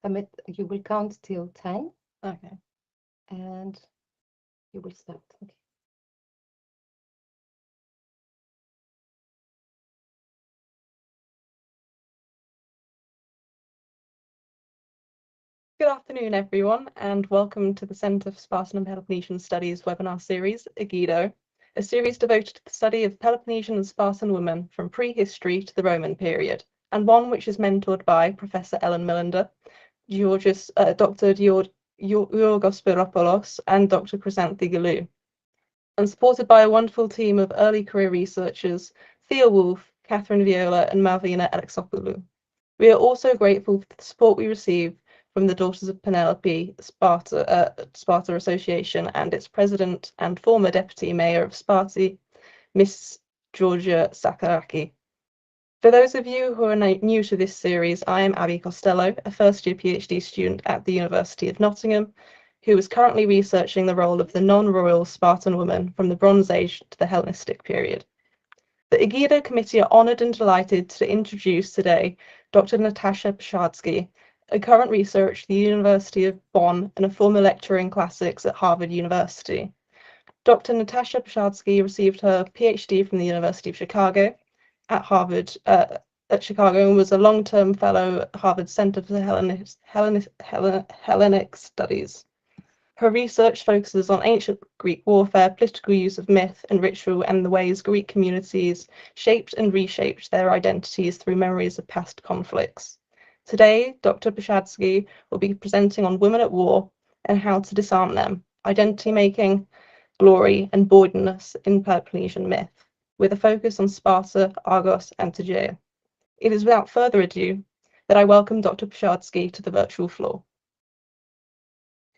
You will count till 10. Okay. And you will start. Okay. Good afternoon, everyone, and welcome to the Centre for Spartan and Peloponnesian Studies webinar series, Agido, a series devoted to the study of Peloponnesian and Spartan women from prehistory to the Roman period, and one which is mentored by Professor Ellen Millender, Dr. Yorgos Spiropoulos, and Dr. Chrysanthi Galou, and supported by a wonderful team of early career researchers, Thea Wolf, Catherine Viola, and Malvina Alexopoulou. We are also grateful for the support we receive from the Daughters of Penelope Sparta Association and its president and former deputy mayor of Sparta, Miss Georgia Sakaraki. For those of you who are new to this series, I am Abby Costello, a first-year PhD student at the University of Nottingham, who is currently researching the role of the non-royal Spartan woman from the Bronze Age to the Hellenistic period. The Agido Committee are honoured and delighted to introduce today Dr. Natasha Bershadsky, a current researcher at the University of Bonn and a former lecturer in classics at Harvard University. Dr. Natasha Bershadsky received her PhD from the University of Chicago at Harvard Chicago and was a long-term fellow at Harvard Center for Hellenic Studies. Her research focuses on ancient Greek warfare, political use of myth and ritual, and the ways Greek communities shaped and reshaped their identities through memories of past conflicts. Today, Dr. Bershadsky will be presenting on women at war and how to disarm them, identity making, glory, and voidness in Peloponnesian myth, with a focus on Sparta, Argos, and Tegea. It is without further ado that I welcome Dr. Bershadsky to the virtual floor.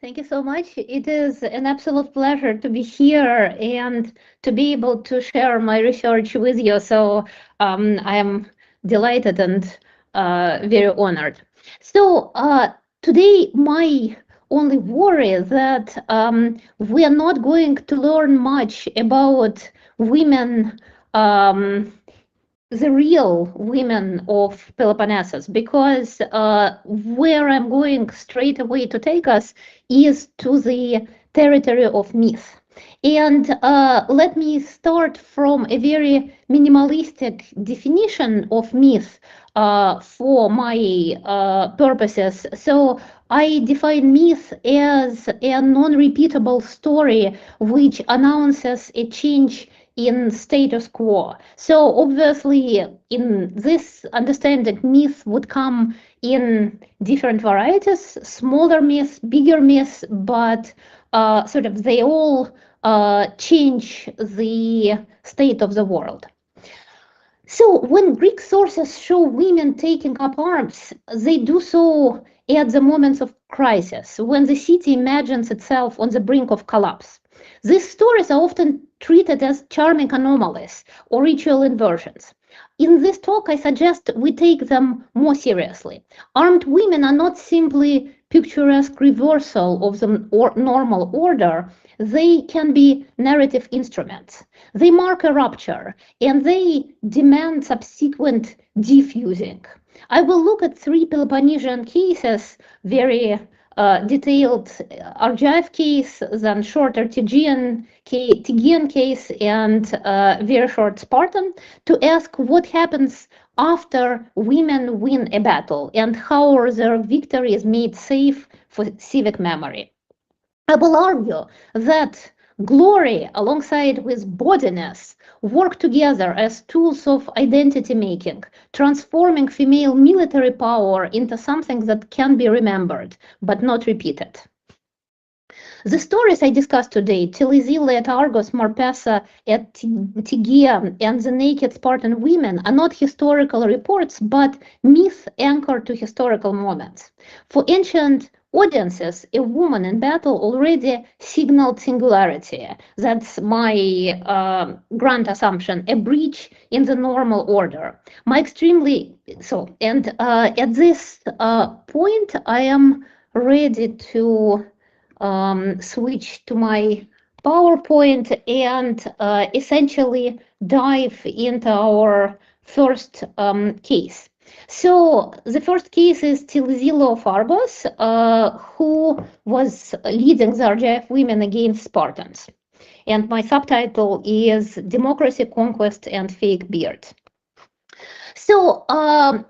Thank you so much. It is an absolute pleasure to be here and to be able to share my research with you. So I am delighted and very honored. So today, my only worry is that we are not going to learn much about women, the real women of Peloponnesus, because where I'm going straight away to take us is to the territory of myth. And let me start from a very minimalistic definition of myth for my purposes. So I define myth as a non-repeatable story which announces a change in status quo. So obviously, in this understanding, myth would come in different varieties, smaller myths, bigger myths, but sort of they all change the state of the world. So when Greek sources show women taking up arms, they do so at the moments of crisis, when the city imagines itself on the brink of collapse. These stories are often treated as charming anomalies or ritual inversions. In this talk, I suggest we take them more seriously. Armed women are not simply picturesque reversal of the normal order. They can be narrative instruments. They mark a rupture, and they demand subsequent diffusing. I will look at 3 Peloponnesian cases, very detailed Argive case, then shorter Tegean case, and very short Spartan, to ask what happens after women win a battle and how their victory is made safe for civic memory. I will argue that glory alongside with bodiness work together as tools of identity making, transforming female military power into something that can be remembered but not repeated. The stories I discussed today, Telesilla at Argos, Marpessa at Tegea, and the naked Spartan women, are not historical reports, but myths anchored to historical moments. For ancient audiences, a woman in battle already signaled singularity. That's my grand assumption, a breach in the normal order. At this point, I am ready to switch to my PowerPoint and essentially dive into our first case. So the first case is Telesilla of Argos, who was leading the Argive women against Spartans. And my subtitle is Democracy, Conquest, and Fake Beard. So our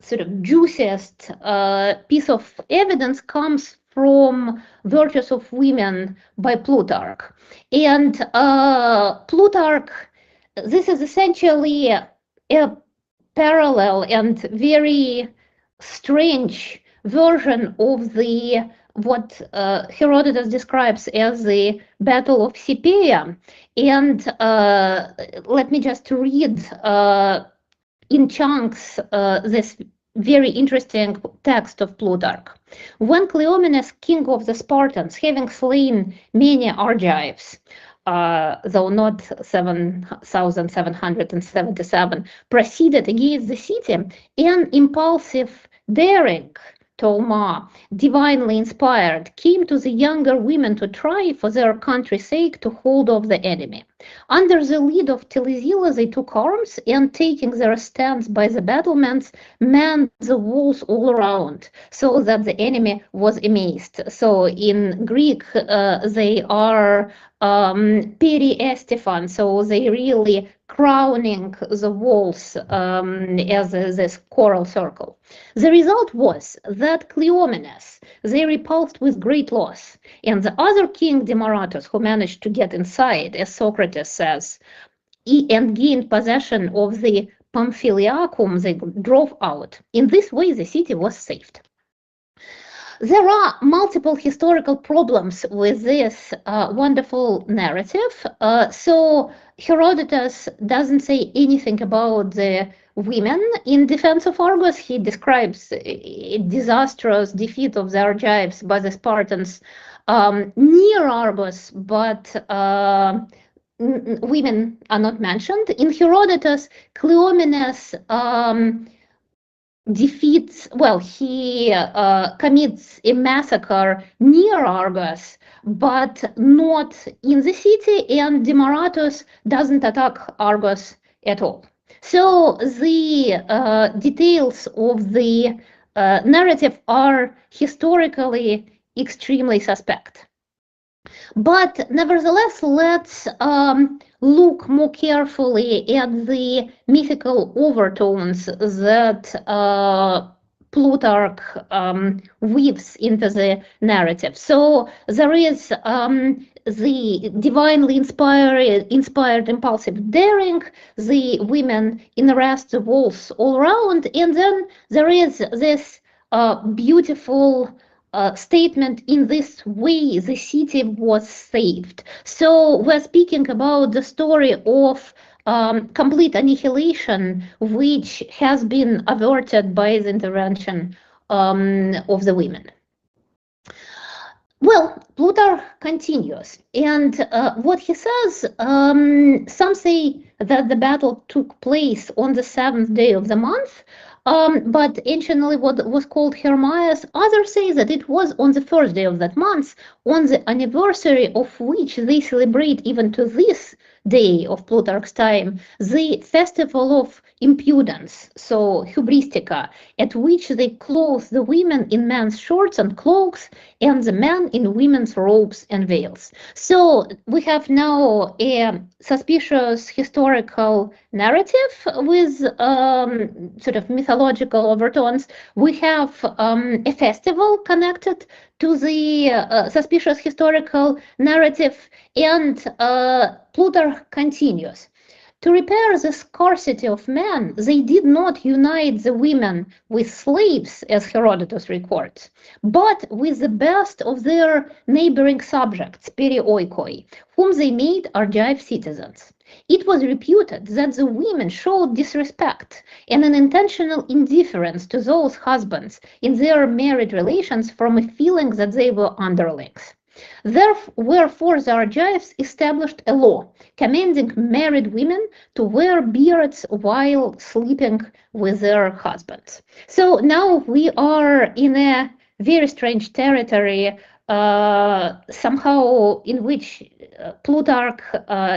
sort of juiciest piece of evidence comes from Virtues of Women by Plutarch. And Plutarch, this is essentially a parallel and very strange version of what Herodotus describes as the Battle of Plataea. And let me just read in chunks this very interesting text of Plutarch. When Cleomenes, king of the Spartans, having slain many Argives, though not 7,777, proceeded against the city, an impulsive, daring Tolma, divinely inspired, came to the younger women to try, for their country's sake, to hold off the enemy. Under the lead of Telesilla, they took arms and, taking their stands by the battlements, manned the walls all around, so that the enemy was amazed. So in Greek, they are periestephan, so they really crowning the walls as this choral circle. The result was that Cleomenes they repulsed with great loss, and the other king Demaratus, who managed to get inside, as Socrates says, and gained possession of the Pamphyliacum, they drove out. In this way, the city was saved. There are multiple historical problems with this wonderful narrative. So Herodotus doesn't say anything about the women in defense of Argos. He describes a disastrous defeat of the Argives by the Spartans near Argos, but women are not mentioned. In Herodotus, Cleomenes defeats, well, he commits a massacre near Argos, but not in the city, and Demaratus doesn't attack Argos at all. So the details of the narrative are historically extremely suspect. But nevertheless, let's look more carefully at the mythical overtones that Plutarch weaves into the narrative. So there is the divinely inspired impulsive daring, the women arrest the walls all around, and then there is this beautiful statement: in this way the city was saved. So we're speaking about the story of complete annihilation, which has been averted by the intervention of the women. Well, Plutarch continues, and what he says, some say that the battle took place on the 7th day of the month, but anciently what was called Hermias. Others say that it was on the 1st day of that month, on the anniversary of which they celebrate even to this day of Plutarch's time the festival of impudence, so hubristica, at which they clothe the women in men's shorts and cloaks, and the men in women's robes and veils. So we have now a suspicious historical narrative with sort of mythological overtones. We have a festival connected to the suspicious historical narrative, and Plutarch continues. To repair the scarcity of men, they did not unite the women with slaves, as Herodotus records, but with the best of their neighboring subjects, perioikoi, whom they made Argive citizens. It was reputed that the women showed disrespect and an intentional indifference to those husbands in their married relations from a feeling that they were underlings. Wherefore the Argives established a law commanding married women to wear beards while sleeping with their husbands. So now we are in a very strange territory somehow in which Plutarch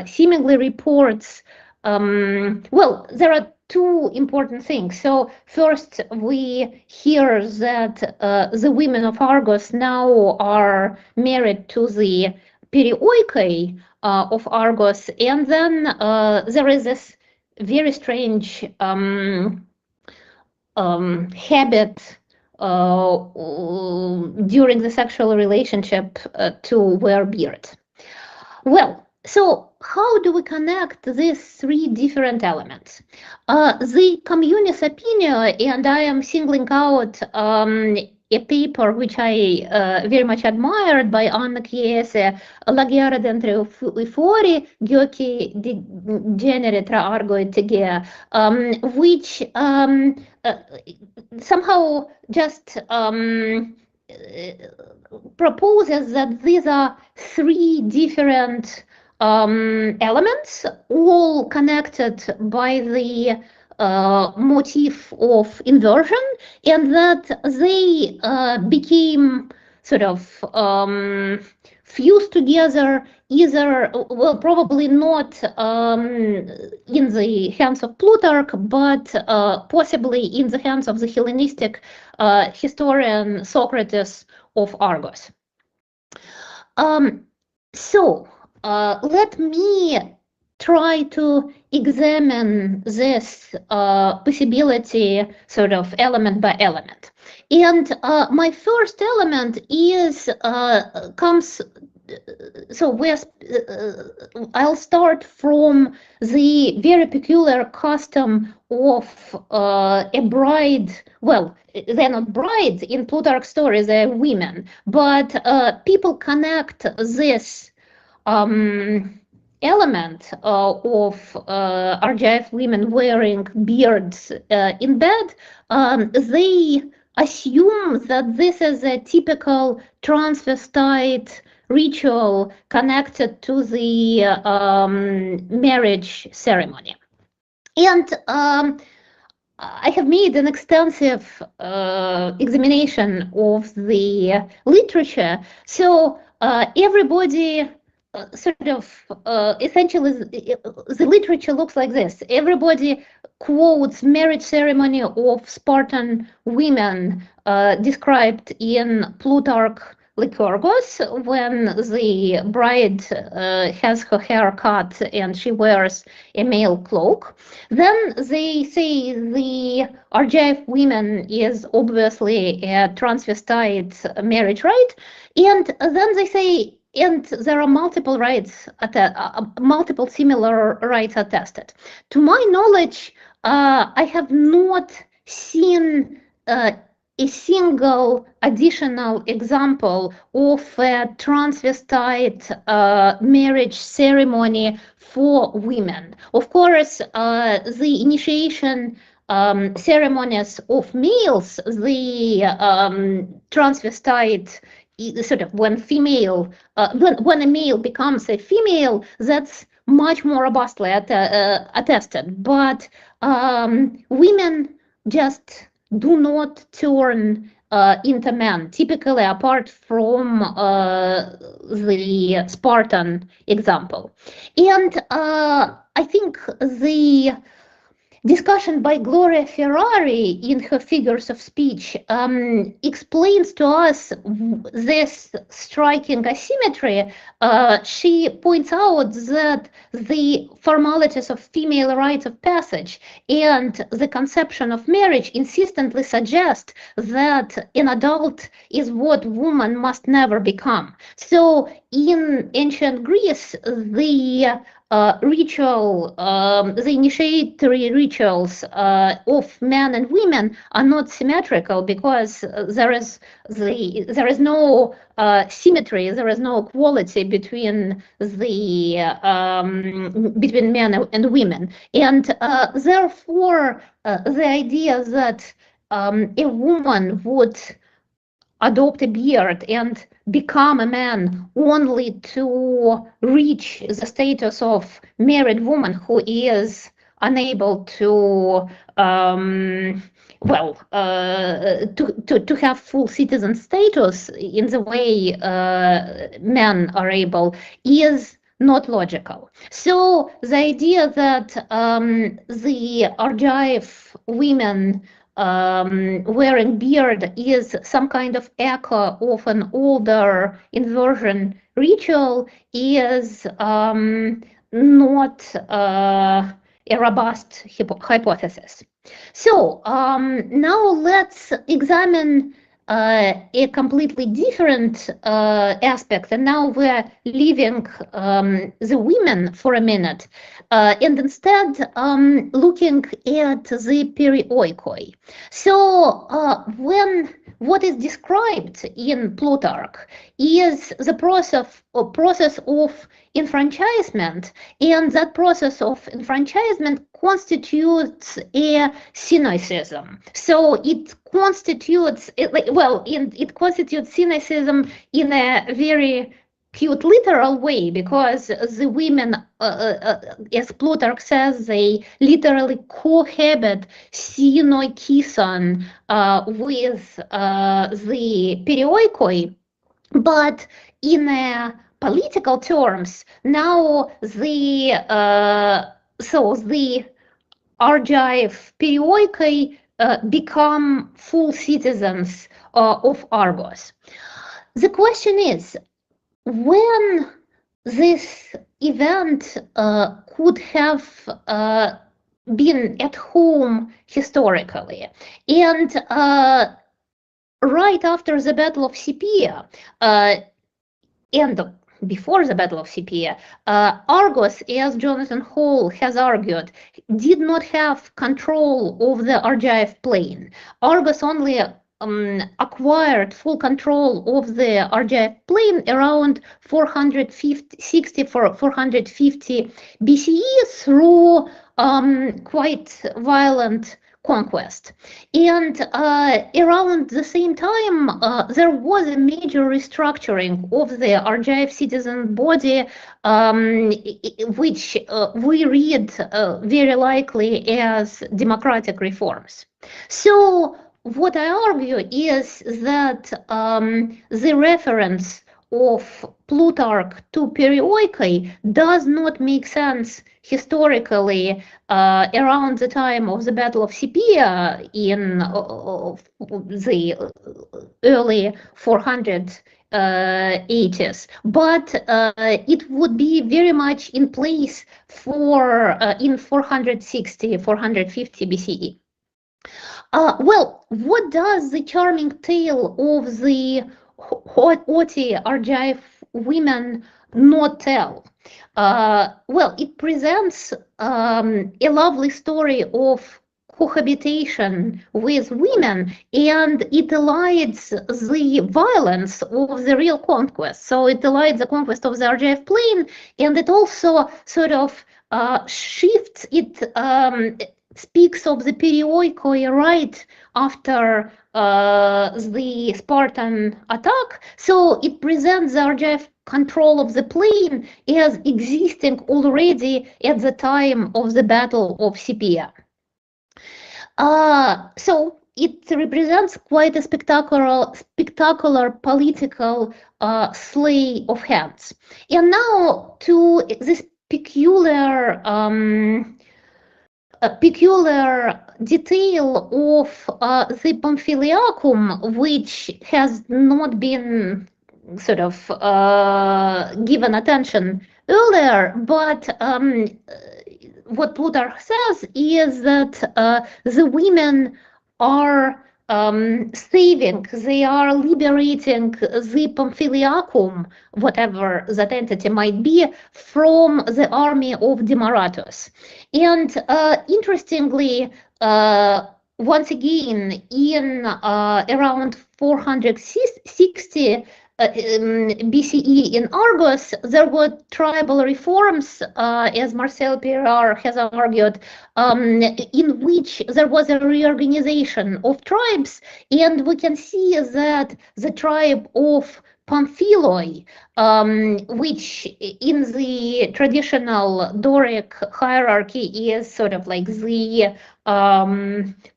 seemingly reports, well, there are two important things. So first, we hear that the women of Argos now are married to the perioikoi of Argos, and then there is this very strange habit during the sexual relationship to wear beard. Well, so how do we connect these three different elements? The communis opinio, and I am singling out a paper which I very much admired by Anna Chiese, La guerra d'entre i fuori, giochi di genere tra Argo e Tegea, which somehow just proposes that these are three different elements, all connected by the motif of inversion, and that they became sort of fused together, either, well, probably not in the hands of Plutarch, but possibly in the hands of the Hellenistic historian Socrates of Argos. So let me try to examine this possibility sort of element by element. And my first element is I'll start from the very peculiar custom of a bride. Well, they're not brides in Plutarch's story, they're women, but people connect this element of Argive women wearing beards in bed. They assume that this is a typical transvestite ritual connected to the marriage ceremony. And I have made an extensive examination of the literature. So everybody sort of essentially the literature looks like this. Everybody quotes marriage ceremony of Spartan women described in Plutarch Lycurgus, when the bride has her hair cut and she wears a male cloak. Then they say the Argive women is obviously a transvestite marriage rite, and then they say, and there are multiple rites, multiple similar rites attested. To my knowledge, I have not seen a single additional example of a transvestite marriage ceremony for women. Of course, the initiation ceremonies of males, the transvestite, sort of when a male becomes a female, that's much more robustly attested. But women just do not turn into men, typically, apart from the Spartan example. And I think the discussion by Gloria Ferrari in her figures of speech explains to us this striking asymmetry. She points out that the formalities of female rites of passage and the conception of marriage insistently suggest that an adult is what woman must never become. So in ancient Greece, the ritual, the initiatory rituals of men and women are not symmetrical, because there is no symmetry, there is no equality between between men and women, and therefore the idea that a woman would adopt a beard and become a man only to reach the status of married woman who is unable to to have full citizen status in the way men are able is not logical. So the idea that the Argive women wearing beard is some kind of echo of an older inversion ritual is not a robust hypothesis. So now let's examine a completely different aspect, and now we're leaving the women for a minute and instead looking at the perioikoi. So what is described in Plutarch is the process of enfranchisement, and that process of enfranchisement constitutes a cynicism. So it constitutes it constitutes cynicism in a very cute literal way, because the women, as Plutarch says, they literally cohabit synoi-kison with the perioikoi, but in political terms, now the Argive perioikoi become full citizens of Argos. The question is, when this event could have been at home historically, and right after the Battle of Plataea, and before the Battle of Plataea, Argos, as Jonathan Hall has argued, did not have control of the Argive plain. Argos only acquired full control of the Argive plain around 450 BCE through quite violent conquest. And around the same time, there was a major restructuring of the Argive citizen body, which we read very likely as democratic reforms. So what I argue is that the reference of Plutarch to perioikoi does not make sense historically around the time of the Battle of Plataea in the early 480s, but it would be very much in place for in 460, 450 BCE. Well, what does the charming tale of the haughty Argive women not tell? Well, it presents a lovely story of cohabitation with women, and it elides the violence of the real conquest. So it elides the conquest of the Argive plain, and it also sort of shifts, it speaks of the perioikoi right after the Spartan attack. So it presents the Argive control of the plain as existing already at the time of the Battle of Plataea. So it represents quite a spectacular political sleight of hands. And now to this peculiar detail of the Pamphyliacum, which has not been sort of given attention earlier, but what Plutarch says is that the women are saving, they are liberating the Pamphyliacum, whatever that entity might be, from the army of Demaratus. And interestingly, once again, in around 460 BCE in Argos, there were tribal reforms, as Marcel Pirard has argued, in which there was a reorganization of tribes, and we can see that the tribe of Pamphiloi, which in the traditional Doric hierarchy is sort of like the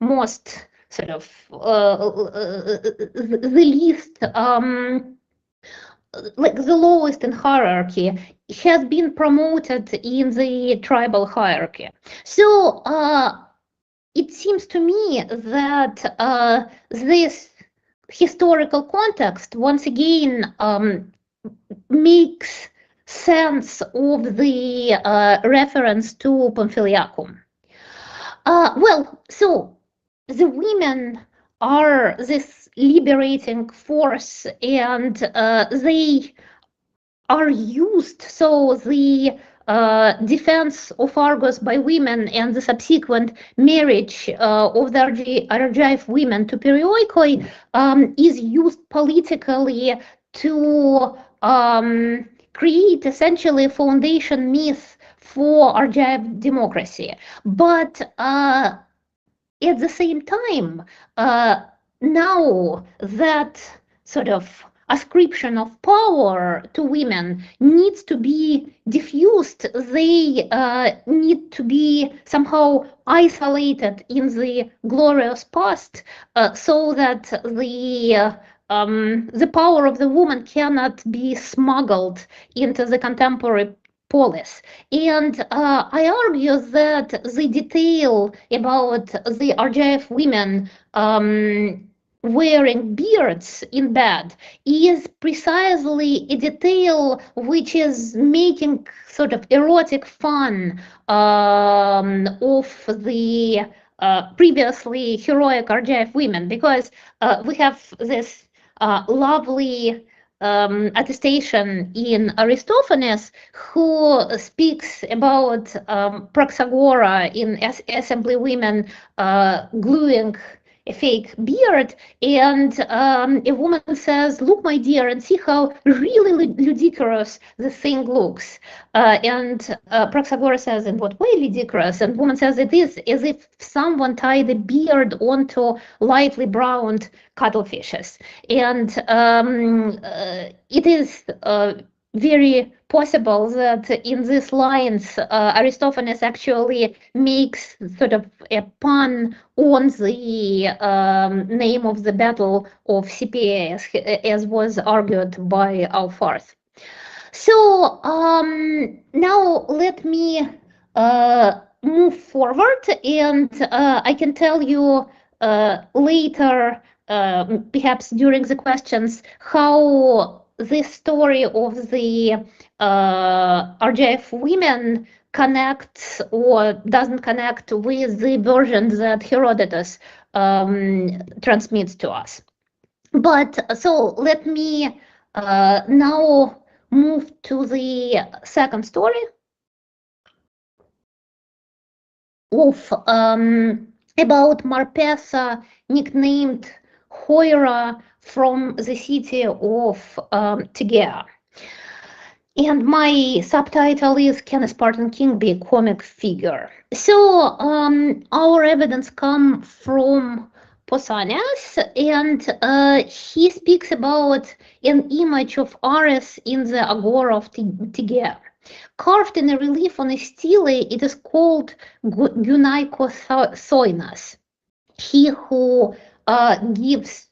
most sort of the least like the lowest in hierarchy, has been promoted in the tribal hierarchy. So it seems to me that this historical context once again makes sense of the reference to Pamphiliacum. Well, so the women are this liberating force, and they are used. So the defense of Argos by women and the subsequent marriage of the Argive women to Perioikoi is used politically to create essentially a foundation myth for Argive democracy. But at the same time, now that sort of ascription of power to women needs to be diffused. They need to be somehow isolated in the glorious past, so that the power of the woman cannot be smuggled into the contemporary polis. And I argue that the detail about the Argive women wearing beards in bed is precisely a detail which is making sort of erotic fun of the previously heroic Argive women, because we have this lovely attestation in Aristophanes, who speaks about Praxagora in Assembly Women gluing a fake beard, and a woman says, "Look, my dear, and see how really ludicrous the thing looks." And Praxagora says, "In what way ludicrous?" And woman says, "It is as if someone tied a beard onto lightly browned cuttlefishes." And it is very possible that in these lines Aristophanes actually makes sort of a pun on the name of the Battle of Plataea, as was argued by Alfarth. So now let me move forward, and I can tell you later, perhaps during the questions, how this story of the Argive women connects or doesn't connect with the version that Herodotus transmits to us. But so let me now move to the second story of about Marpessa, nicknamed Hoira, from the city of Tegea. And my subtitle is, "Can a Spartan king be a comic figure?" So our evidence comes from Pausanias, and he speaks about an image of Ares in the Agora of Tegea. Carved in a relief on a stele, it is called Gynaikos, he who gives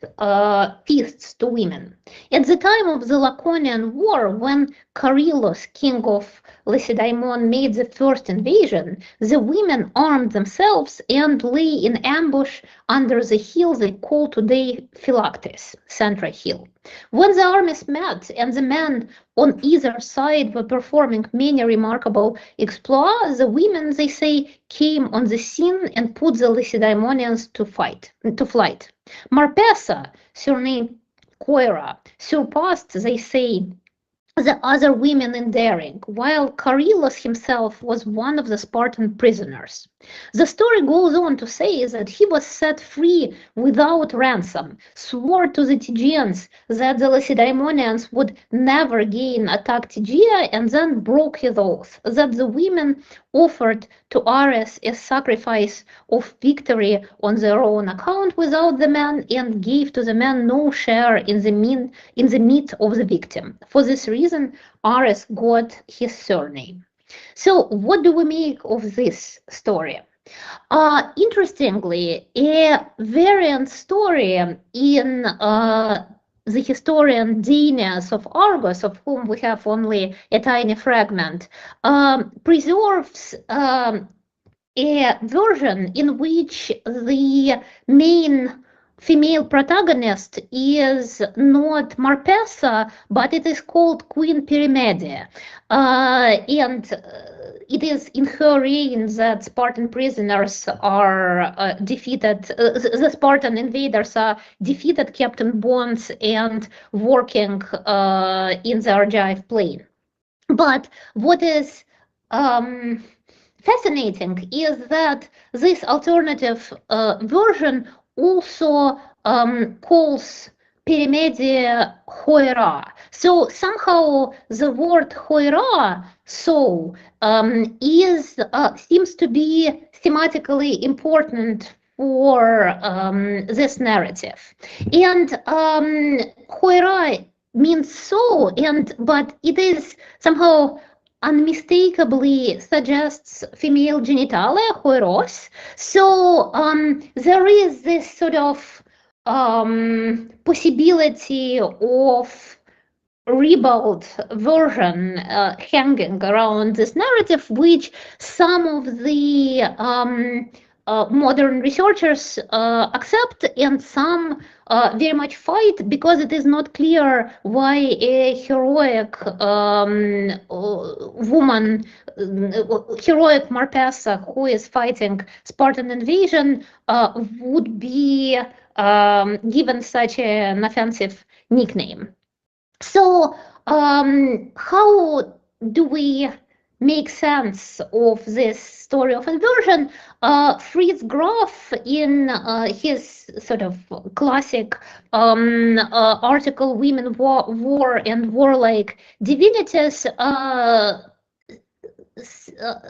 feasts to women. At the time of the Laconian War, when Charillus, king of Lacedaemon, made the first invasion, the women armed themselves and lay in ambush under the hill they call today Phylactes, Central Hill. When the armies met and the men on either side were performing many remarkable exploits, the women, they say, came on the scene and put the Lacedaemonians to flight. Marpessa, surnamed Coira, surpassed, they say, the other women in daring, while Charillus himself was one of the Spartan prisoners. The story goes on to say that he was set free without ransom, swore to the Tegeans that the Lacedaemonians would never again attack Tegea, and then broke his oath that the women offered to Ares as sacrifice of victory on their own account without the man, and gave to the man no share in the meat of the victim. For this reason, Ares got his surname. So what do we make of this story? Interestingly, a variant story in the historian Dinas of Argos, of whom we have only a tiny fragment, preserves a version in which the main female protagonist is not Marpessa, but it is called Queen Perimede. And it is in her reign that Spartan prisoners are defeated, the Spartan invaders are defeated, kept in bonds, and working in the Argive plain. But what is fascinating is that this alternative version also calls Perimede Hoira. So somehow the word Hoira, so, seems to be thematically important for this narrative. And Hoira means so, but it is somehow unmistakably suggests female genitalia, hoiros. So there is this sort of possibility of ribald version hanging around this narrative, which some of the modern researchers accept, and some very much fight, because it is not clear why a heroic woman, heroic Marpessa, who is fighting Spartan invasion, would be given such an offensive nickname. So how do we make sense of this story of inversion? Fritz Graf, in his sort of classic article Women, War and Warlike Divinities,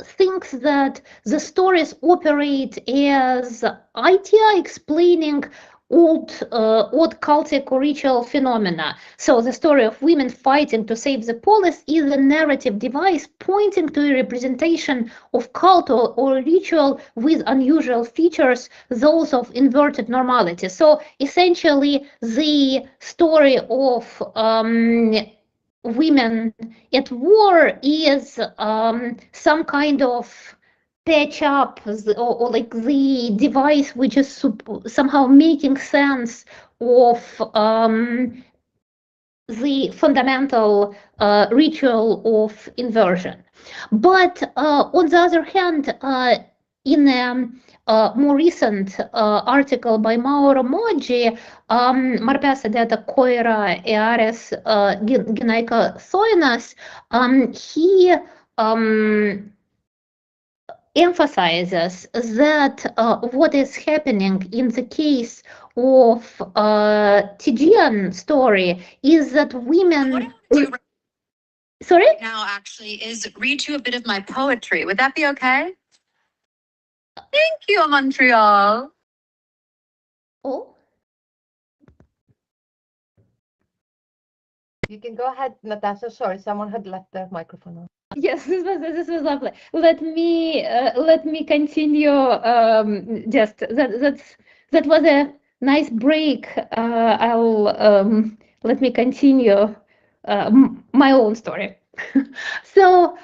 thinks that the stories operate as idea explaining old cultic or ritual phenomena. So the story of women fighting to save the polis is a narrative device pointing to a representation of cult or ritual with unusual features, those of inverted normality. So essentially the story of women at war is some kind of patch up, or like the device which is somehow making sense of the fundamental ritual of inversion. But on the other hand, in a more recent article by Mauro Moggi, Marpessa data Koira Eares Ginaika Soinas, he emphasizes that what is happening in the case of Tegean story is that women... Sorry? Now actually is read you a bit of my poetry. Would that be okay? Thank you, Montreal. Oh. You can go ahead, Natasha. Sorry, someone had left their microphone on. Yes, this was lovely. Let me continue. Just that was a nice break. Let me continue my own story. So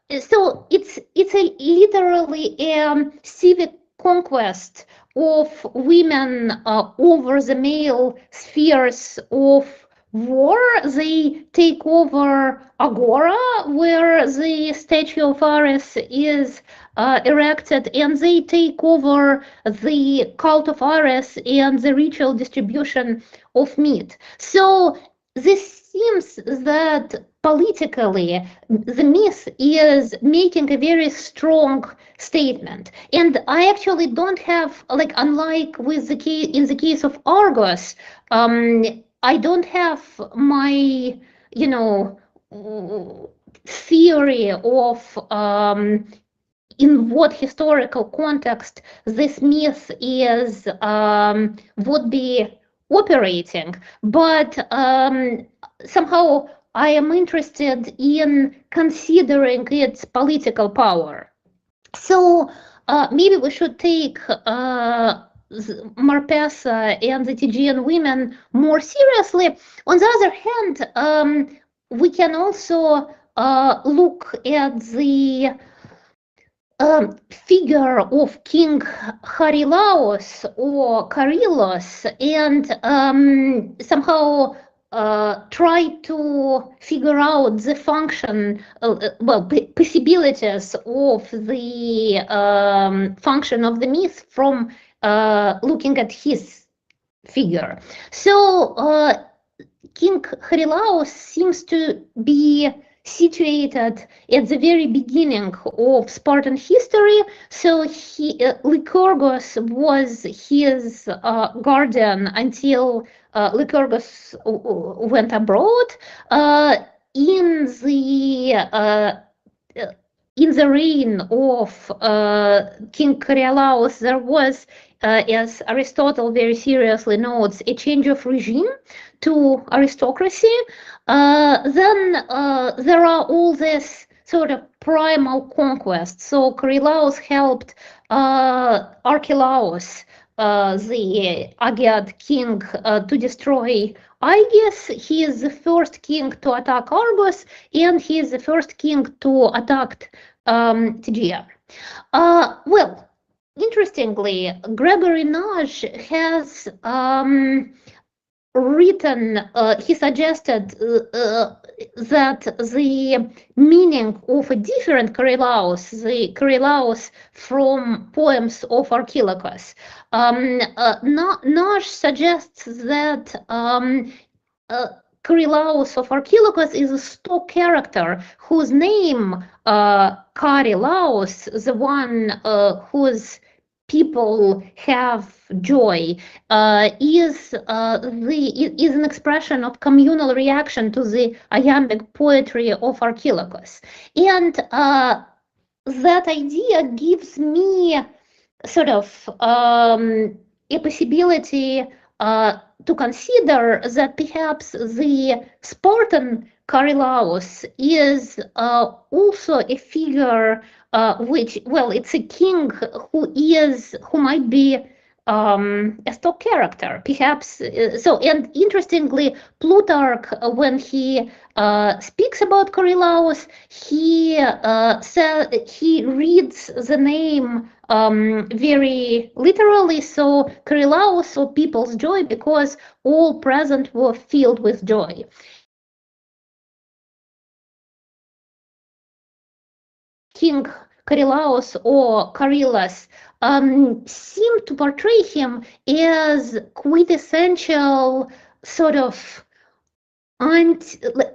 it's literally a civic conquest of women over the male spheres of war. They take over Agora, where the statue of Ares is erected, and they take over the cult of Ares and the ritual distribution of meat. So this seems that politically the myth is making a very strong statement. And I actually don't have, like, unlike with in the case of Argos, I don't have my, theory of in what historical context this myth is would be operating, but somehow I am interested in considering its political power. So maybe we should take Marpessa and the Tegean women more seriously. On the other hand, we can also look at the figure of King Charilaos or Charillos and somehow try to figure out the function, possibilities of the function of the myth from looking at his figure. So King Charilaos seems to be situated at the very beginning of Spartan history. So Lycurgus was his guardian until Lycurgus went abroad. In the reign of King Charilaos, there was, as Aristotle very seriously notes, a change of regime to aristocracy. Then there are all this sort of primal conquests. So Charilaos helped Archelaus, the Argead king, to destroy Argos. He is the first king to attack Argos, and he is the first king to attack Tegea. Well, interestingly, Gregory Nage has written, he suggested that the meaning of a different Charilaos, the Charilaos from poems of Archilochus, Nage suggests that Charilaos of Archilochus is a stock character whose name, Charilaos, the one whose people have joy, is an expression of communal reaction to the iambic poetry of Archilochus. And that idea gives me sort of a possibility to consider that perhaps the Spartan Charilaos is also a figure which, well, it's a king who might be a stock character, perhaps. So, and interestingly, Plutarch, when he speaks about Charilaos, he reads the name very literally. So Charilaos, or people's joy, because all present were filled with joy. King Charilaos or Charillos seem to portray him as quintessential sort of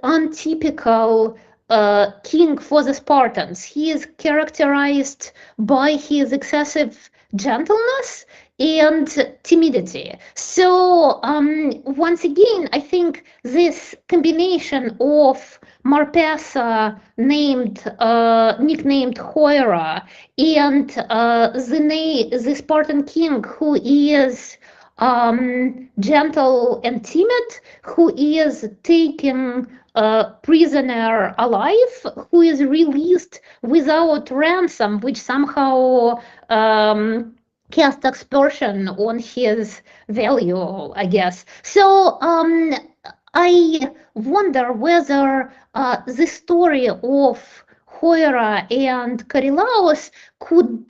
untypical king for the Spartans. He is characterized by his excessive gentleness and timidity. So once again, I think this combination of Marpessa nicknamed Hoira, and the Spartan king who is gentle and timid, who is taken prisoner alive, who is released without ransom, which somehow cast aspersion on his value, I guess. So I wonder whether the story of Hoira and Charilaos could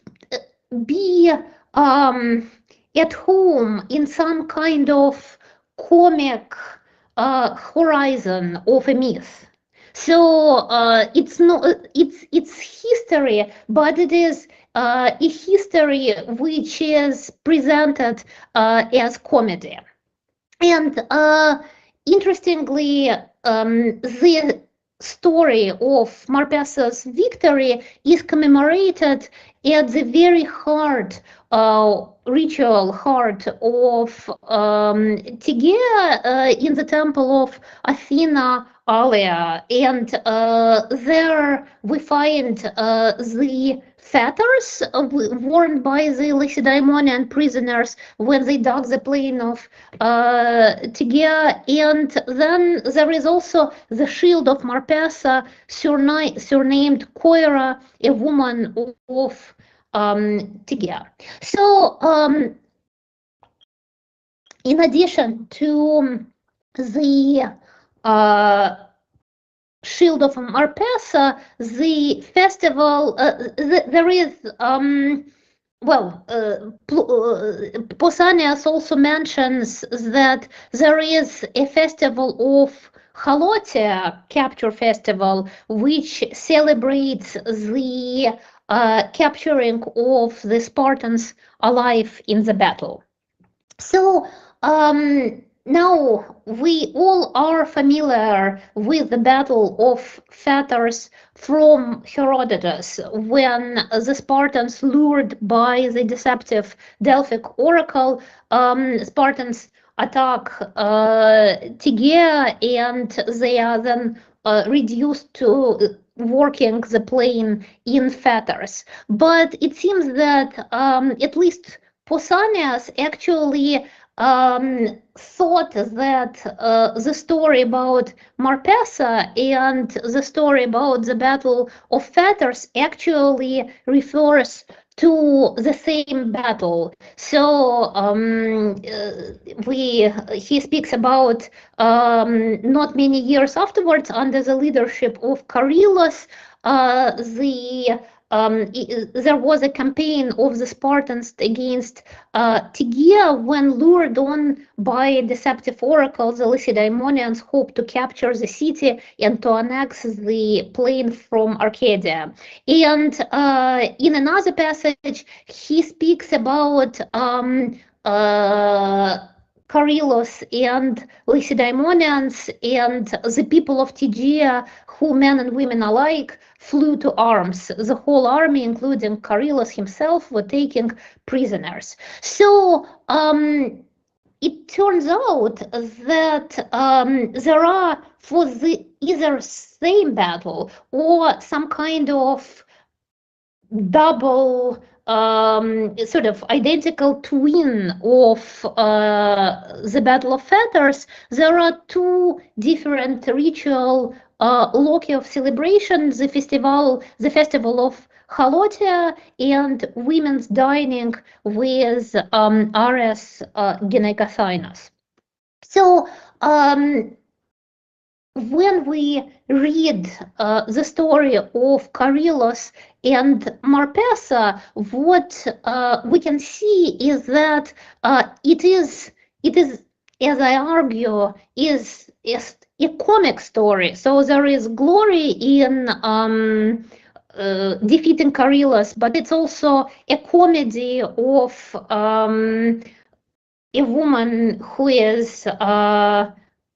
be at home in some kind of comic horizon of a myth. So it's history, but it is a history which is presented as comedy. And interestingly, the story of Marpessa's victory is commemorated at the very heart, ritual heart of Tegea in the temple of Athena earlier, and there we find the fetters worn by the Lacedaemonian prisoners when they dug the plain of Tegea, and then there is also the shield of Marpessa, surnamed Koira, a woman of Tegea. So in addition to the shield of Marpessa, the festival, there is, Pausanias also mentions that there is a festival of Halotea, capture festival, which celebrates the capturing of the Spartans alive in the battle. So now we all are familiar with the Battle of Fetters from Herodotus, when the Spartans, lured by the deceptive Delphic oracle, Spartans attack Tegea, and they are then reduced to working the plain in fetters. But it seems that at least Pausanias actually thought that the story about Marpessa and the story about the Battle of Fetters actually refers to the same battle. So he speaks about not many years afterwards, under the leadership of Charillus, there was a campaign of the Spartans against Tegea. When lured on by deceptive oracles, the Lacedaemonians hoped to capture the city and to annex the plain from Arcadia. And in another passage, he speaks about Charillus and Lacedaemonians and the people of Tegea, who, men and women alike, flew to arms. The whole army, including Charillus himself, were taking prisoners. So it turns out that there are, for the either same battle or some kind of double sort of identical twin of the Battle of Fetters, there are two different ritual loci of celebration: the festival of Halotea and women's dining with Ares Gynekathinos. So when we read the story of Charillus and Marpessa, what we can see is that it is, as I argue, is a comic story. So there is glory in defeating Charillus, but it's also a comedy of a woman who is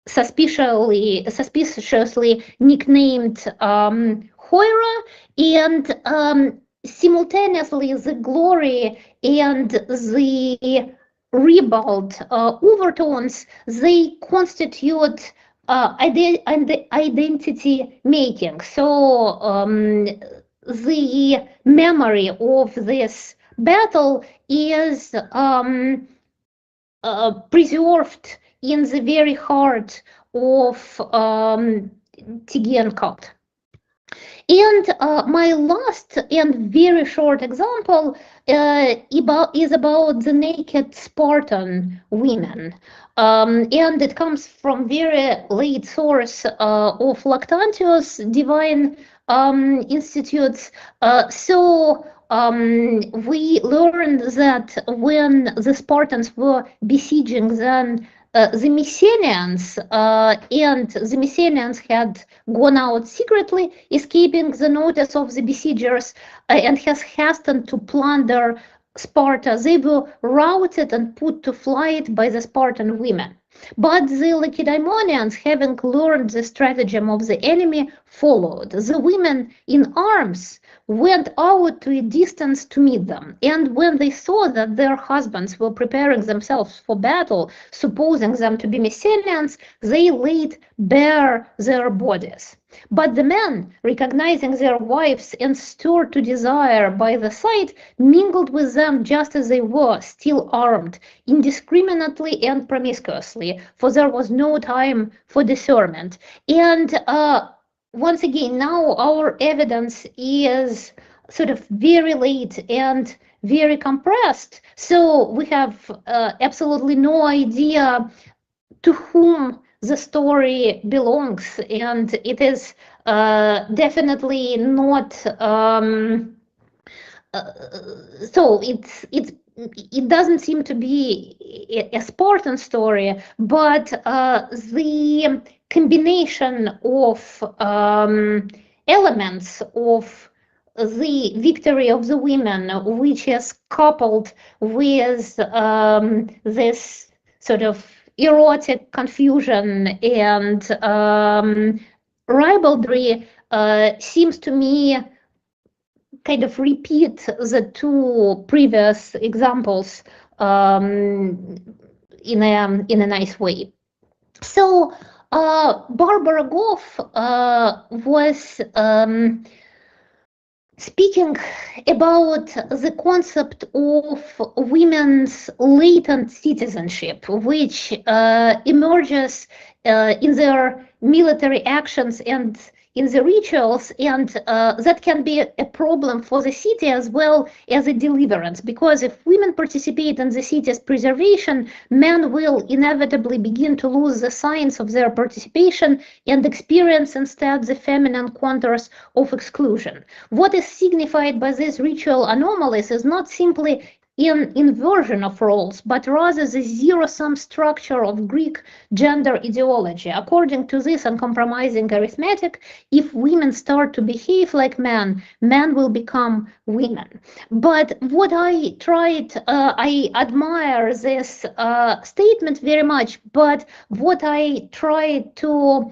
suspiciously nicknamed Hoira, and simultaneously the glory and the ribald overtones, they constitute identity making. So the memory of this battle is preserved in the very heart of Tegean cult. And my last and very short example is about the naked Spartan women. And it comes from very late source of Lactantius' Divine Institutes. So we learned that when the Spartans were besieging then the Messenians, and the Messenians had gone out secretly, escaping the notice of the besiegers, and has hastened to plunder Sparta. They were routed and put to flight by the Spartan women. But the Lacedaemonians, having learned the stratagem of the enemy, followed. The women in arms went out to a distance to meet them, and when they saw that their husbands were preparing themselves for battle, supposing them to be Messenians, they laid bare their bodies. But the men, recognizing their wives and stirred to desire by the sight, mingled with them just as they were, still armed, indiscriminately and promiscuously, for there was no time for discernment. And once again, now our evidence is sort of very late and very compressed, so we have absolutely no idea to whom the story belongs, and it is definitely not so it doesn't seem to be a Spartan story, but the combination of elements of the victory of the women, which is coupled with this sort of erotic confusion and ribaldry, seems to me kind of repeat the two previous examples in a nice way. So Barbara Goff was speaking about the concept of women's latent citizenship, which emerges in their military actions and in the rituals, and that can be a problem for the city as well as a deliverance, because if women participate in the city's preservation, men will inevitably begin to lose the signs of their participation and experience instead the feminine contours of exclusion. What is signified by these ritual anomalies is not simply an inversion of roles, but rather the zero-sum structure of Greek gender ideology. According to this uncompromising arithmetic, if women start to behave like men, men will become women. But what I admire this statement very much, but what I tried to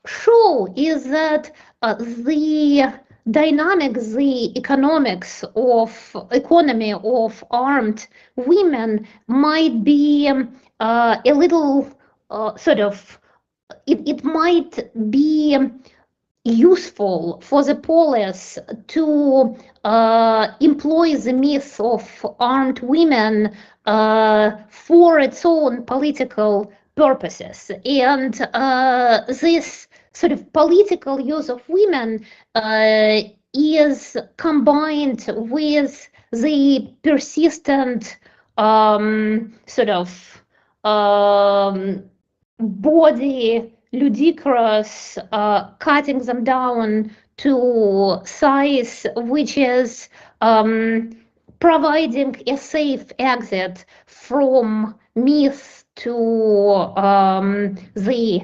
show is that the dynamics, the economy of armed women might be a little it might be useful for the polis to employ the myth of armed women for its own political purposes. And this sort of political use of women is combined with the persistent body ludicrous cutting them down to size, which is providing a safe exit from myth to the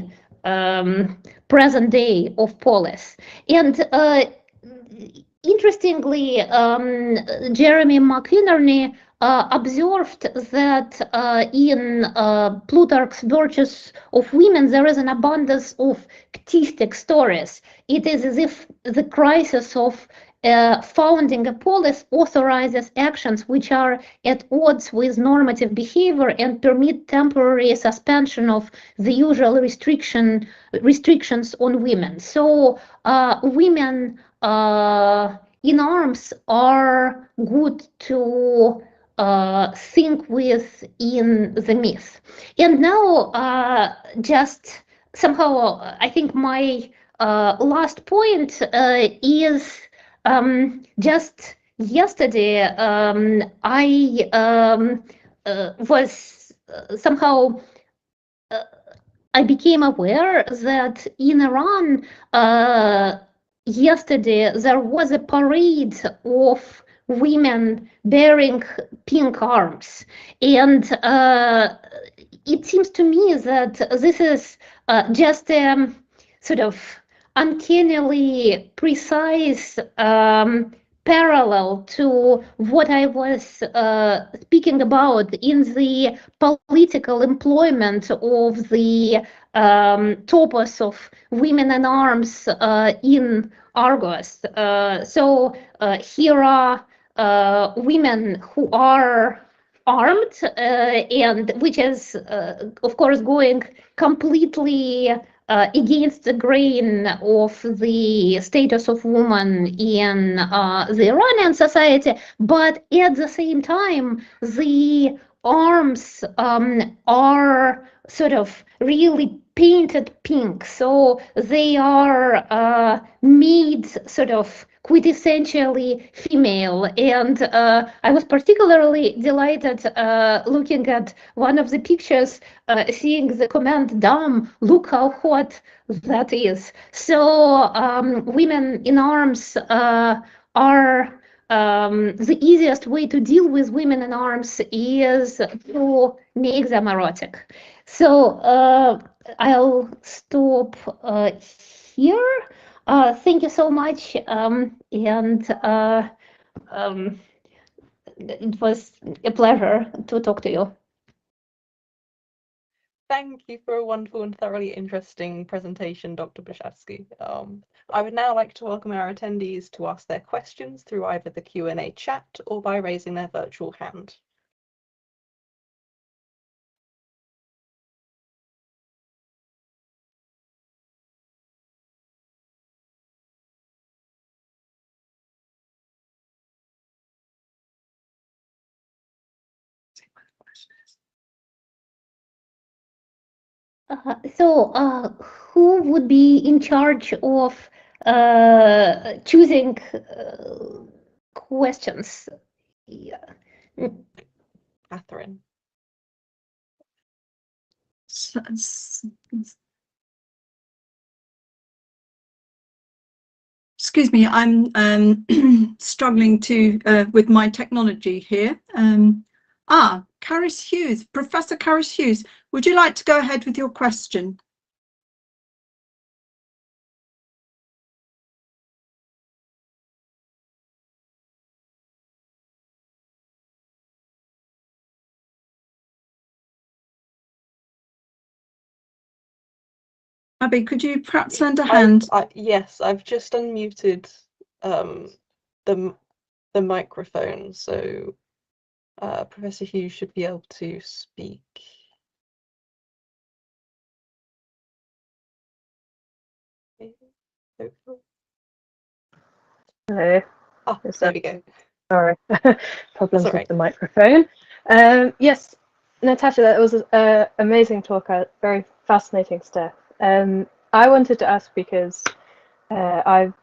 present day of polis. And interestingly, Jeremy McInerney observed that in Plutarch's Virtues of Women, there is an abundance of ctistic stories. It is as if the crisis of founding a polis authorizes actions which are at odds with normative behavior and permit temporary suspension of the usual restrictions on women. So women in arms are good to think with in the myth. And now just somehow I think my last point is just yesterday I was somehow I became aware that in Iran yesterday there was a parade of women bearing pink arms, and it seems to me that this is just a sort of uncannily precise parallel to what I was speaking about in the political employment of the topos of women in arms in Argos. So here are women who are armed, and which is, of course, going completely against the grain of the status of woman in the Iranian society, but at the same time, the arms are sort of really painted pink, so they are made sort of quintessentially female. And I was particularly delighted looking at one of the pictures, seeing the comment, "Damn, look how hot that is." So women in arms are the easiest way to deal with women in arms is to make them erotic. So I'll stop here. Thank you so much, and it was a pleasure to talk to you. Thank you for a wonderful and thoroughly interesting presentation, Dr. Bershadsky. I would now like to welcome our attendees to ask their questions through either the Q&A chat or by raising their virtual hand. So who would be in charge of choosing questions? Yeah. Catherine. Excuse me, I'm struggling with my technology here. Caris Hughes, Professor Caris Hughes, would you like to go ahead with your question? Abby, could you perhaps lend a hand? Yes, I've just unmuted the microphone, so Professor Hughes should be able to speak. Hello. Oh, Is there that- we go. Sorry, problems That's all with the microphone. Yes, Natasha, that was an amazing talk, very fascinating stuff. I wanted to ask because I've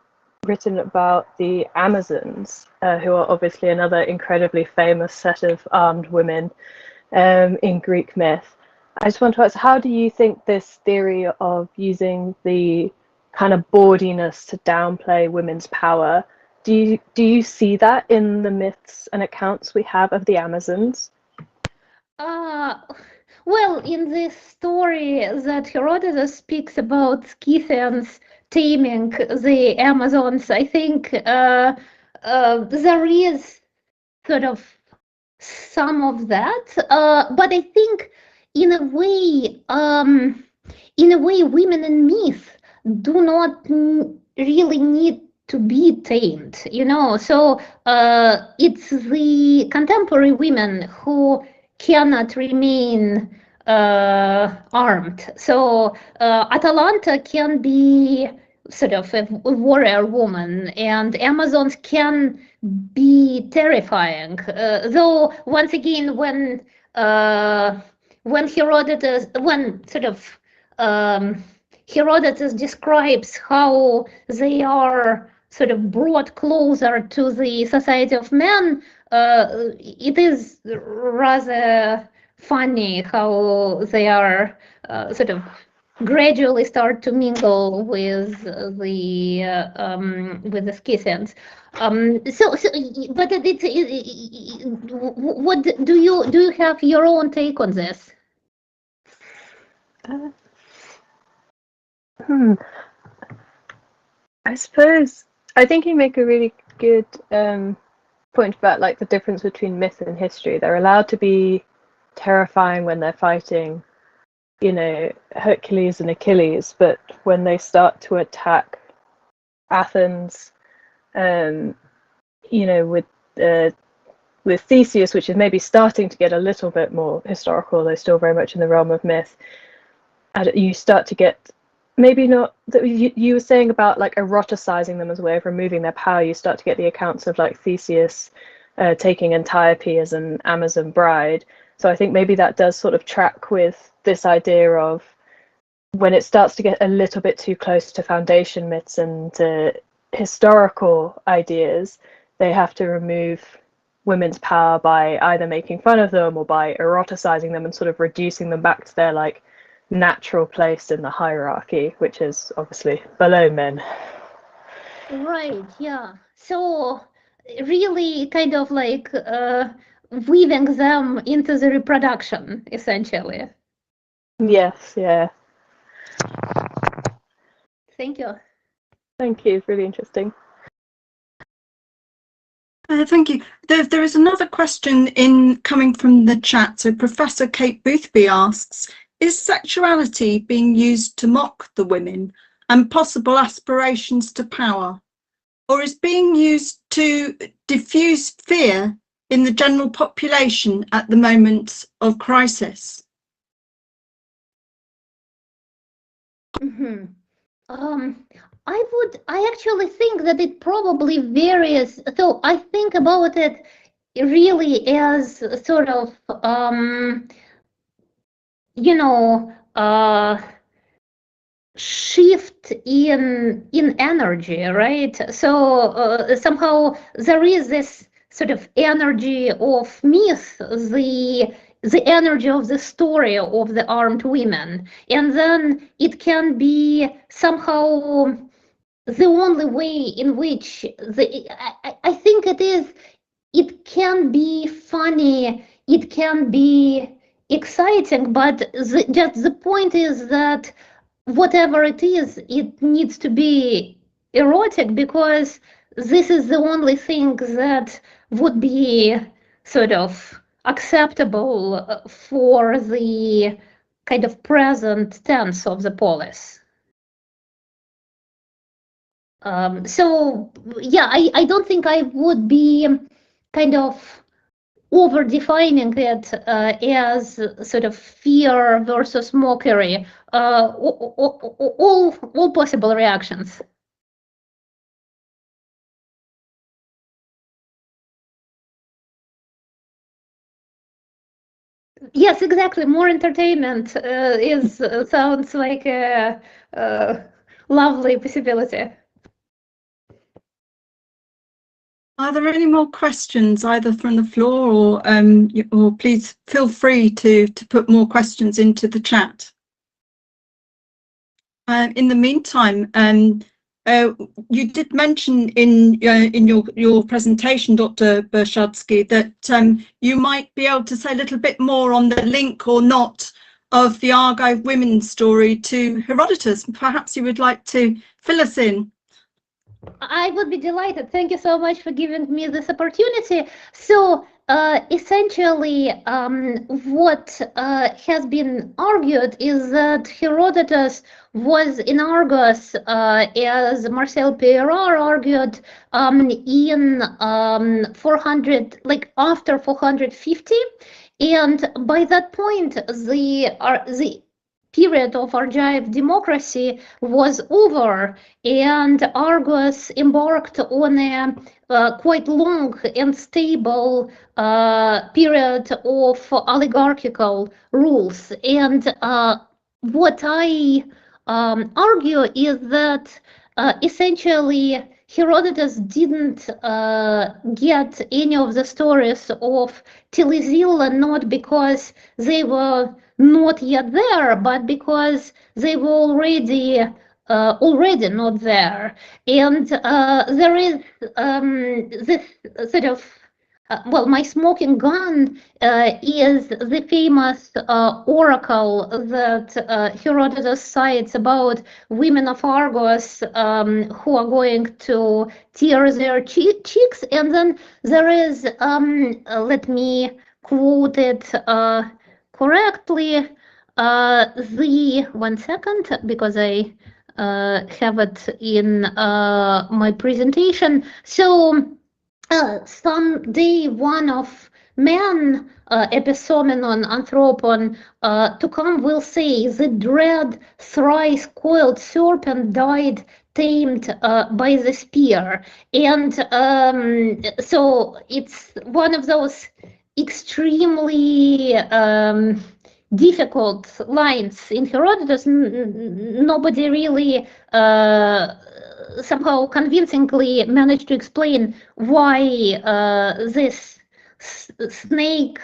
written about the Amazons, who are obviously another incredibly famous set of armed women in Greek myth. I just want to ask, how do you think this theory of using the kind of bawdiness to downplay women's power, do you see that in the myths and accounts we have of the Amazons? Well, in this story that Herodotus speaks about Scythians taming the Amazons, I think there is sort of some of that, but I think in a way, women in myth do not really need to be tamed, you know. So it's the contemporary women who cannot remain armed. So Atalanta can be sort of a warrior woman, and Amazons can be terrifying. Though once again, when Herodotus, Herodotus describes how they are sort of brought closer to the society of men, it is rather funny how they are sort of gradually start to mingle with the Scythians. But what do you have your own take on this? I suppose I think you make a really good point about like the difference between myth and history. They're allowed to be terrifying when they're fighting, you know, Hercules and Achilles, but when they start to attack Athens, you know, with Theseus, which is maybe starting to get a little bit more historical, though still very much in the realm of myth, and you start to get, maybe not that you were saying about like eroticizing them as a way of removing their power. You start to get the accounts of like Theseus taking Antiope as an Amazon bride. So I think maybe that does sort of track with this idea of when it starts to get a little bit too close to foundation myths and historical ideas, they have to remove women's power by either making fun of them or by eroticizing them and sort of reducing them back to their like natural place in the hierarchy, which is obviously below men. Right, yeah. So really kind of like weaving them into the reproduction, essentially. Yes, yeah. Thank you. Thank you, it's really interesting. Thank you. There is another question coming from the chat. So Professor Kate Boothby asks, is sexuality being used to mock the women and possible aspirations to power, or is being used to diffuse fear in the general population at the moment of crisis? Mm-hmm. I actually think that it probably varies. So I think about it really as sort of, you know, shift in energy, right? So somehow there is this sort of energy of myth, the energy of the story of the armed women, and then it can be somehow the only way in which I think it can be funny, it can be exciting, but just the point is that whatever it is, it needs to be erotic, because this is the only thing that would be sort of acceptable for the kind of present tense of the polis. So yeah, I don't think I would be kind of over defining it as sort of fear versus mockery. All possible reactions. Yes, exactly. More entertainment sounds like a lovely possibility. Are there any more questions either from the floor or please feel free to put more questions into the chat. In the meantime, you did mention in your presentation, Dr. Bershadsky, that you might be able to say a little bit more on the link or not of the Argive women's story to Herodotus. Perhaps you would like to fill us in. I would be delighted. Thank you so much for giving me this opportunity. So essentially, what has been argued is that Herodotus was in Argos, as Marcel Peyrard argued, in 400, like after 450, and by that point, the period of Argive democracy was over, and Argos embarked on a quite long and stable period of oligarchical rules. And what I argue is that essentially Herodotus didn't get any of the stories of Telesilla, not because they were not yet there, but because they were already not there. And there is this sort of well, my smoking gun is the famous oracle that Herodotus cites about women of Argos who are going to tear their cheeks. And then there is, let me quote it correctly, one second, because I have it in my presentation. So, someday one of men, episomenon, anthropon, to come will say, the dread thrice-coiled serpent died tamed by the spear. And so it's one of those extremely difficult lines in Herodotus. Nobody really somehow convincingly managed to explain why this snake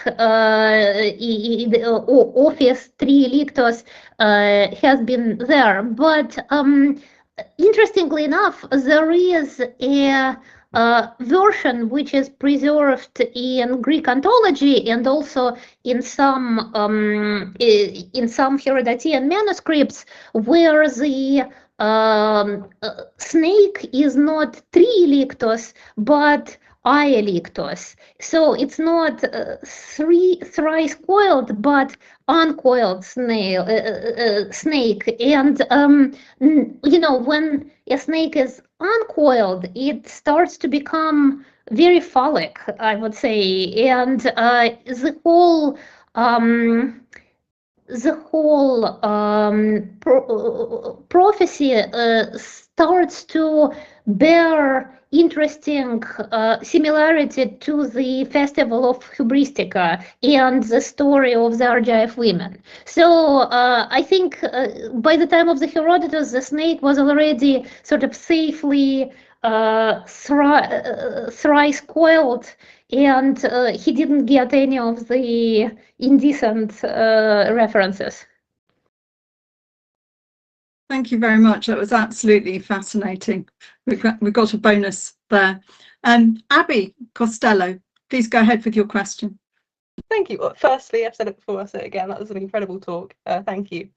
Ophius trilictos has been there. But interestingly enough, there is a version which is preserved in Greek anthology and also in some Herodotean manuscripts, where the snake is not trilictos but aelictos. So it's not thrice coiled but uncoiled snake. And you know, when a snake is uncoiled, it starts to become very phallic, I would say. And the whole prophecy starts to bear interesting similarity to the festival of Hybristica and the story of the Argive women. So I think by the time of the Herodotus, the snake was already sort of safely thrice coiled, and he didn't get any of the indecent references. Thank you very much. That was absolutely fascinating. We got a bonus there. Abby Costello, please go ahead with your question. Thank you. Well, firstly, I've said it before, I'll say it again. That was an incredible talk. Thank you.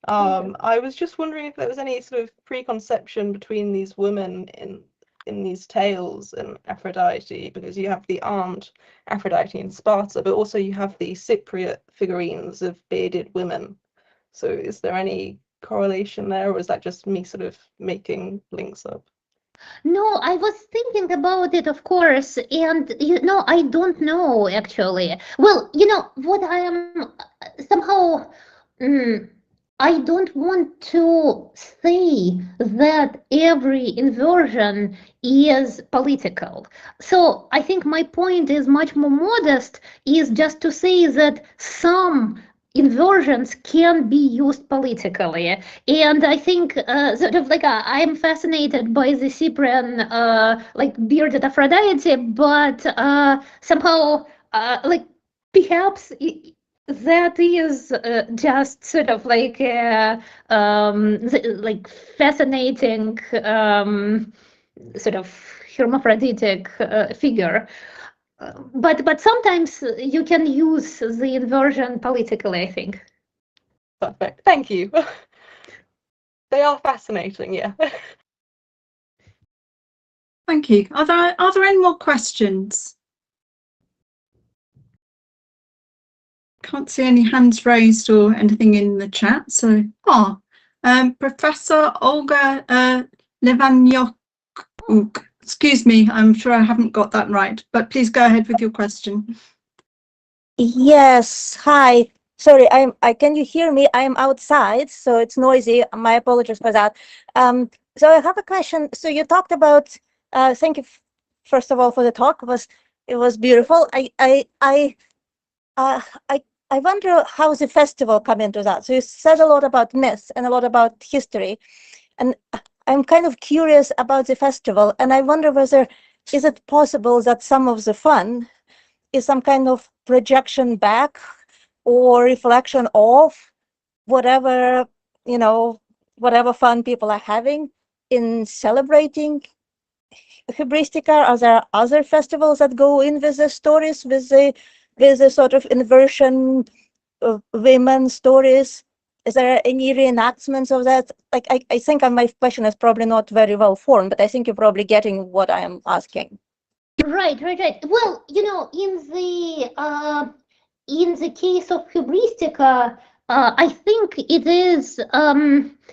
I was just wondering if there was any sort of preconception between these women in these tales and Aphrodite, because you have the armed Aphrodite in Sparta, but also you have the Cypriot figurines of bearded women. So is there any correlation there, or is that just me sort of making links up? No, I was thinking about it, of course, and you know, I don't know actually. Well, you know, what I am somehow, I don't want to say that every inversion is political. So I think my point is much more modest, is just to say that some inversions can be used politically. And I think sort of like I'm fascinated by the Cyprian like bearded Aphrodite, but somehow like perhaps that is just sort of like like fascinating sort of hermaphroditic figure. But sometimes you can use the inversion politically, I think. Perfect. Thank you. They are fascinating, yeah. Thank you. Are there any more questions? Can't see any hands raised or anything in the chat. So, Professor Olga Levanyuk. Excuse me, I'm sure I haven't got that right, but please go ahead with your question. Yes, hi. Sorry, can you hear me? I am outside, so it's noisy. My apologies for that. So I have a question. So you talked about, thank you first of all for the talk. It was beautiful. I wonder how the festival come into that. So you said a lot about myth and a lot about history, and I'm kind of curious about the festival, and I wonder whether is it possible that some of the fun is some kind of projection back or reflection of whatever, you know, whatever fun people are having in celebrating hubristica? Are there other festivals that go in with the stories, with the sort of inversion of women stories? Is there any reenactments of that? Like, I think my question is probably not very well formed, but I think you're probably getting what I am asking. Right. Well, in the case of hubristica, I think it is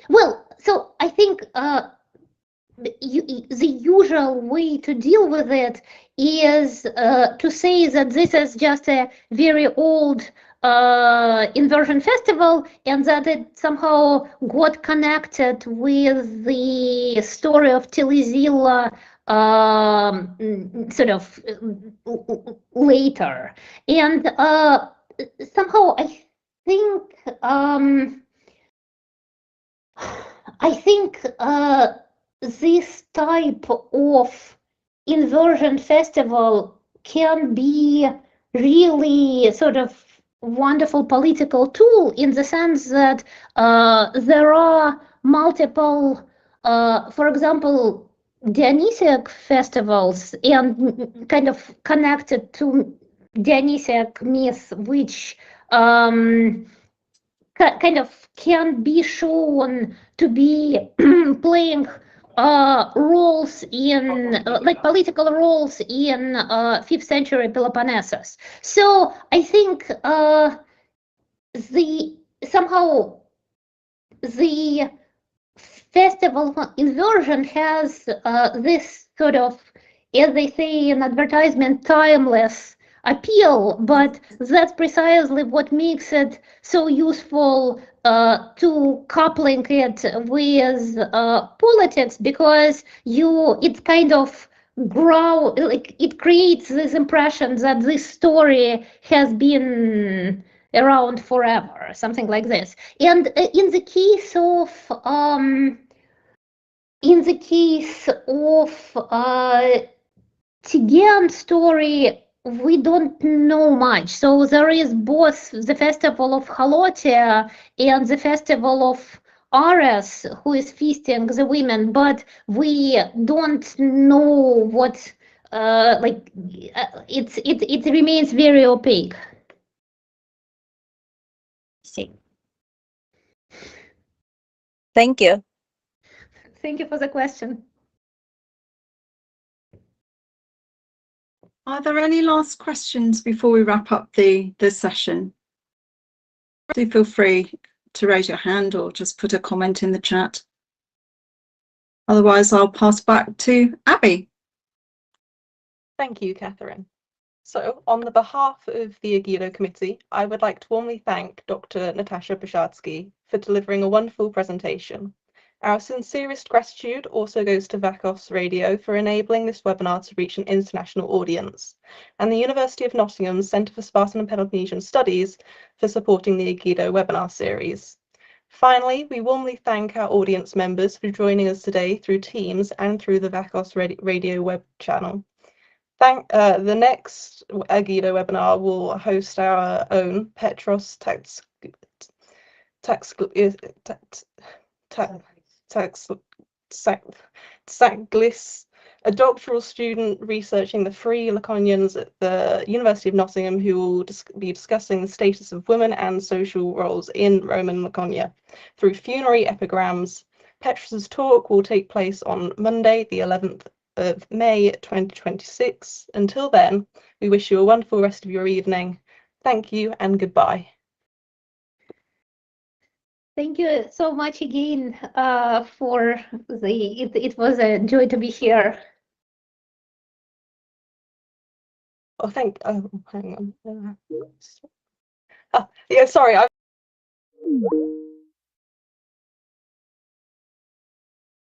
well. So I think the usual way to deal with it is to say that this is just a very old inversion festival, and that it somehow got connected with the story of Telezilla sort of later. And somehow I think this type of inversion festival can be really sort of wonderful political tool, in the sense that there are multiple, for example, Dionysiac festivals, and kind of connected to Dionysiac myth, which kind of can be shown to be playing roles in like political roles in 5th century Peloponnesus. So I think somehow the festival inversion has this sort of, as they say in advertisement, timeless appeal, but that's precisely what makes it so useful to coupling it with politics, because it kind of it creates this impression that this story has been around forever, something like this. And in the case of Tegean story, we don't know much. So there is both the festival of Halotia and the festival of Ares, who is feasting the women, but we don't know what it remains very opaque. See. Thank you. Thank you for the question. Are there any last questions before we wrap up the session? Do feel free to raise your hand or just put a comment in the chat. Otherwise, I'll pass back to Abby. Thank you, Catherine. So, on the behalf of the Agido Committee, I would like to warmly thank Dr. Natasha Bershadsky for delivering a wonderful presentation. Our sincerest gratitude also goes to Vakos Radio for enabling this webinar to reach an international audience, and the University of Nottingham's Centre for Spartan and Peloponnesian Studies for supporting the Agido webinar series. Finally, we warmly thank our audience members for joining us today through Teams and through the Vakos Radio web channel. The next Agido webinar will host our own Petros Tsaglis, a doctoral student researching the free Laconians at the University of Nottingham, who will be discussing the status of women and social roles in Roman Laconia through funerary epigrams. Petros's talk will take place on Monday, the 11th of May 2026. Until then, we wish you a wonderful rest of your evening. Thank you and goodbye. Thank you so much again for it was a joy to be here. Oh, hang on. Yeah, sorry.